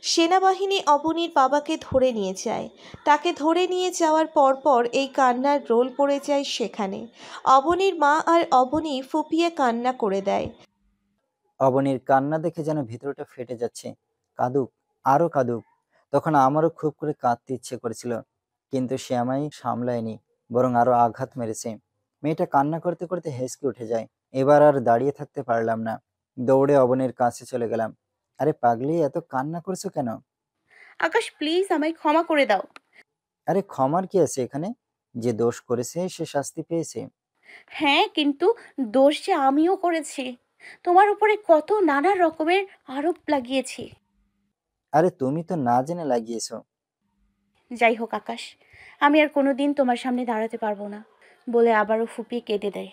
সেনাবাহিনী অবনীর বাবাকে ধরে নিয়ে যায়। তাকে ধরে নিয়ে যাওয়ার পরপর এই কান্নার রোল পড়ে যায় সেখানে। অবনীর মা আর অবনী ফুপিয়ে কান্না করে দেয়। অবনীর কান্না দেখে যেন ভিতরটা ফেটে যাচ্ছে। কাঁদুক, আরো কাঁদুক। তখন আমারও খুব করে কাঁদতে ইচ্ছে করেছিল, কিন্তু সে আমায় সামলায়নি, বরং আরো আঘাত মেরেছে। মেয়েটা কান্না করতে করতে হেসকে উঠে যায়। এবার আর দাঁড়িয়ে থাকতে পারলাম না, দৌড়ে অবনীর কাছে চলে গেলাম। আরে পাগলি, এত কান্না করছো কেন? আকাশ, প্লিজ আমায় ক্ষমা করে দাও। আরে ক্ষমার কি আছে এখানে? যে দোষ করেছে সে শাস্তি পেয়েছে। হ্যাঁ, কিন্তু দোষ যে আমিও করেছি। তোমার উপরে কত নানা রকমের আরোপ লাগিয়েছি। আরে তুমি তো না জেনে লাগিয়েছো। যাই হোক আকাশ, আমি আর কোনোদিন তোমার সামনে দাঁড়াতে পারবো না, বলে আবারও ফুপিয়ে কেঁদে দেয়।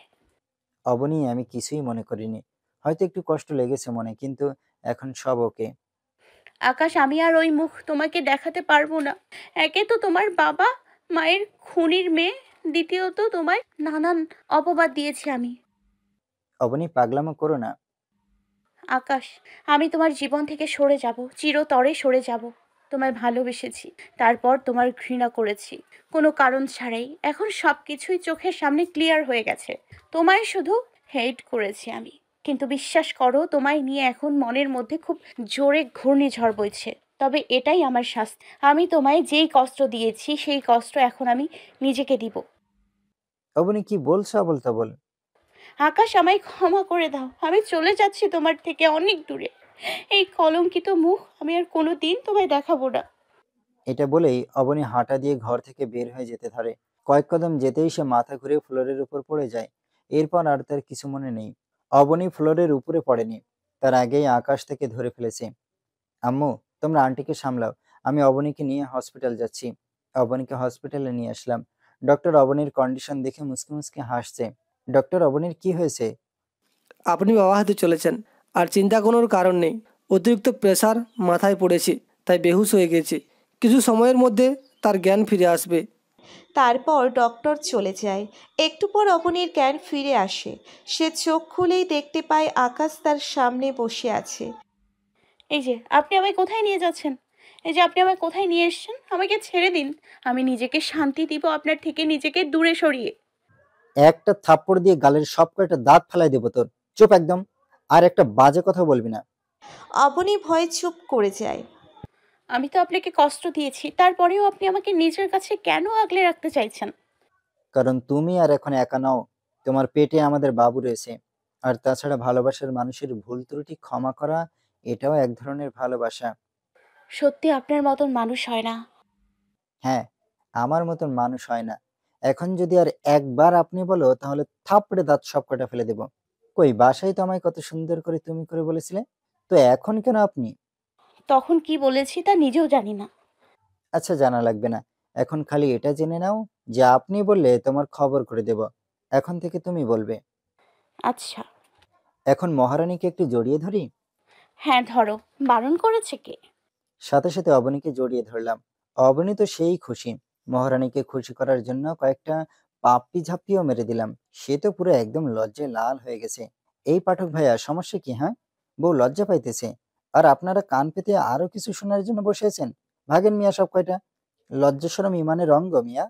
অবনী, আমি কিছুই মনে করিনি। হয়তো একটু কষ্ট লেগেছে মনে, কিন্তু এখন সব ওকে। আকাশ, আমি আর ওই মুখ তোমাকে দেখাতে পারবো না। একে তো তোমার বাবা মায়ের খুনির মেয়ে, দ্বিতীয়ত তোমায় নানান অপবাদ দিয়েছি আমি। অবনী, পাগলামো করো না। আকাশ, আমি তোমার জীবন থেকে সরে যাব, চিরতরে সরে যাব। তোমায় ভালোবেসেছি, তারপর তোমার ঘৃণা করেছি, কোনো কারণ ছাড়াই। এখন সব কিছুই চোখের সামনে ক্লিয়ার হয়ে গেছে। তোমায় শুধু হেট করেছি আমি, কিন্তু বিশ্বাস করো, তোমায় নিয়ে এখন মনের মধ্যে খুব জোরে ঘূর্ণিঝড় বইছে। তবে এটাই আমার শাস্তি। আমি তোমায় যেই কষ্ট দিয়েছি সেই কষ্ট এখন আমি নিজেকে দিব। অবনী, কি বলছো আবোল তাবোল? আকাশ, আমায় ক্ষমা করে দাও। আমি চলে যাচ্ছি তোমার থেকে অনেক দূরে। এই কলঙ্কিত মুখ আমি আর কোনো দিন তোমায় দেখাবো না। এটা বলেই অবনী হাঁটা দিয়ে ঘর থেকে বের হয়ে যেতে ধরে। কয়েক কদম যেতেই সে মাথা ঘুরে ফ্লোরের উপর পড়ে যায়। এরপর আর তার কিছু মনে নেই। অবনী ফ্লোরের উপরে পড়েনি, তার আগেই আকাশ থেকে ধরে ফেলেছে। আম্মু, তোমরা আন্টিকে সামলাও, আমি অবনীকে নিয়ে হসপিটাল যাচ্ছি। অবনীকে হসপিটালে নিয়ে আসলাম। ডক্টর অবনীর কন্ডিশন দেখে মুসকে মুসকে হাসছে। ডক্টর, অবনীর কি হয়েছে? আপনি বাবা হতে চলেছেন, আর চিন্তা করার কারণ নেই। অতিরিক্ত প্রেসার মাথায় পড়েছে, তাই বেহুশ হয়ে গেছে। কিছু সময়ের মধ্যে তার জ্ঞান ফিরে আসবে। তারপর ডক্টর চলে যায়। একটু পর অবনীর জ্ঞান ফিরে আসে। সে চোখ খুলেই দেখতে পায় আকাশ তার সামনে বসে আছে। এই যে আপনি আমায় কোথায় নিয়ে যাচ্ছেন? এই যে আপনি আমায় কোথায় নিয়ে এসেছেন? আমাকে ছেড়ে দিন। আমি নিজেকে শান্তি দিব আপনার থেকে, নিজেকে দূরে সরিয়ে। একটা থাপ্পড় দিয়ে গালের সব কয়টা দাঁত ফেলাই দেবো তোর। চুপ একদম। আর একটা বাজে কথা বলবি না। অবনী ভয়ে চুপ করে যায়। আমি তো আপনাকে কষ্ট দিয়েছি, তারপরেও আপনি আমাকে নিজের কাছে কেন আগলে রাখতে চাইছেন? কারণ তুমি আর এখন একা নাও। তোমার পেটে আমাদের বাবু রয়েছে। আর তাছাড়া ভালোবাসার মানুষের ভুল ত্রুটি ক্ষমা করা, এটাও এক ধরনের ভালোবাসা। সত্যি আপনার মতন মানুষ হয় না। হ্যাঁ, আমার মতন মানুষ হয় না। এখন যদি আর একবার আপনি বলো, তাহলে থাপড়ে দাঁত সব কটা ফেলে দেব। কই, বাসায় তো আমায় কত সুন্দর করে তুমি করে বলেছিলে, তো এখন কেন আপনি? তখন কি বলেছি তা নিজেও জানি না। আচ্ছা, জানা লাগবে না। এখন খালি এটা জেনে নাও যে আপনি বললে তোমার খবর করে দেব। এখন থেকে তুমি বলবে। আচ্ছা। এখন মহারানীকে একটু জড়িয়ে ধরি। হ্যাঁ, ধরো। বারণ করেছে কে? সাথে সাথে অবনীকে জড়িয়ে ধরলাম। অবনী তো সেই খুশি। মহারানীকে খুশি করার জন্য কয়েকটা পাপ্পি ঝাপ্পিও মেরে দিলাম। সে তো পুরো একদম লজ্জায় লাল হয়ে গেছে। এই পাঠক ভাইয়া, সমস্যা কি? হ্যাঁ, বউ লজ্জা পাইতেছে, আর আপনারা কান পেতে আরো কিছু শোনার জন্য বসে আছেন। ভাগেন মিয়া সব কয়টা। লজ্জা শরম ইমানের অঙ্গ মিয়া।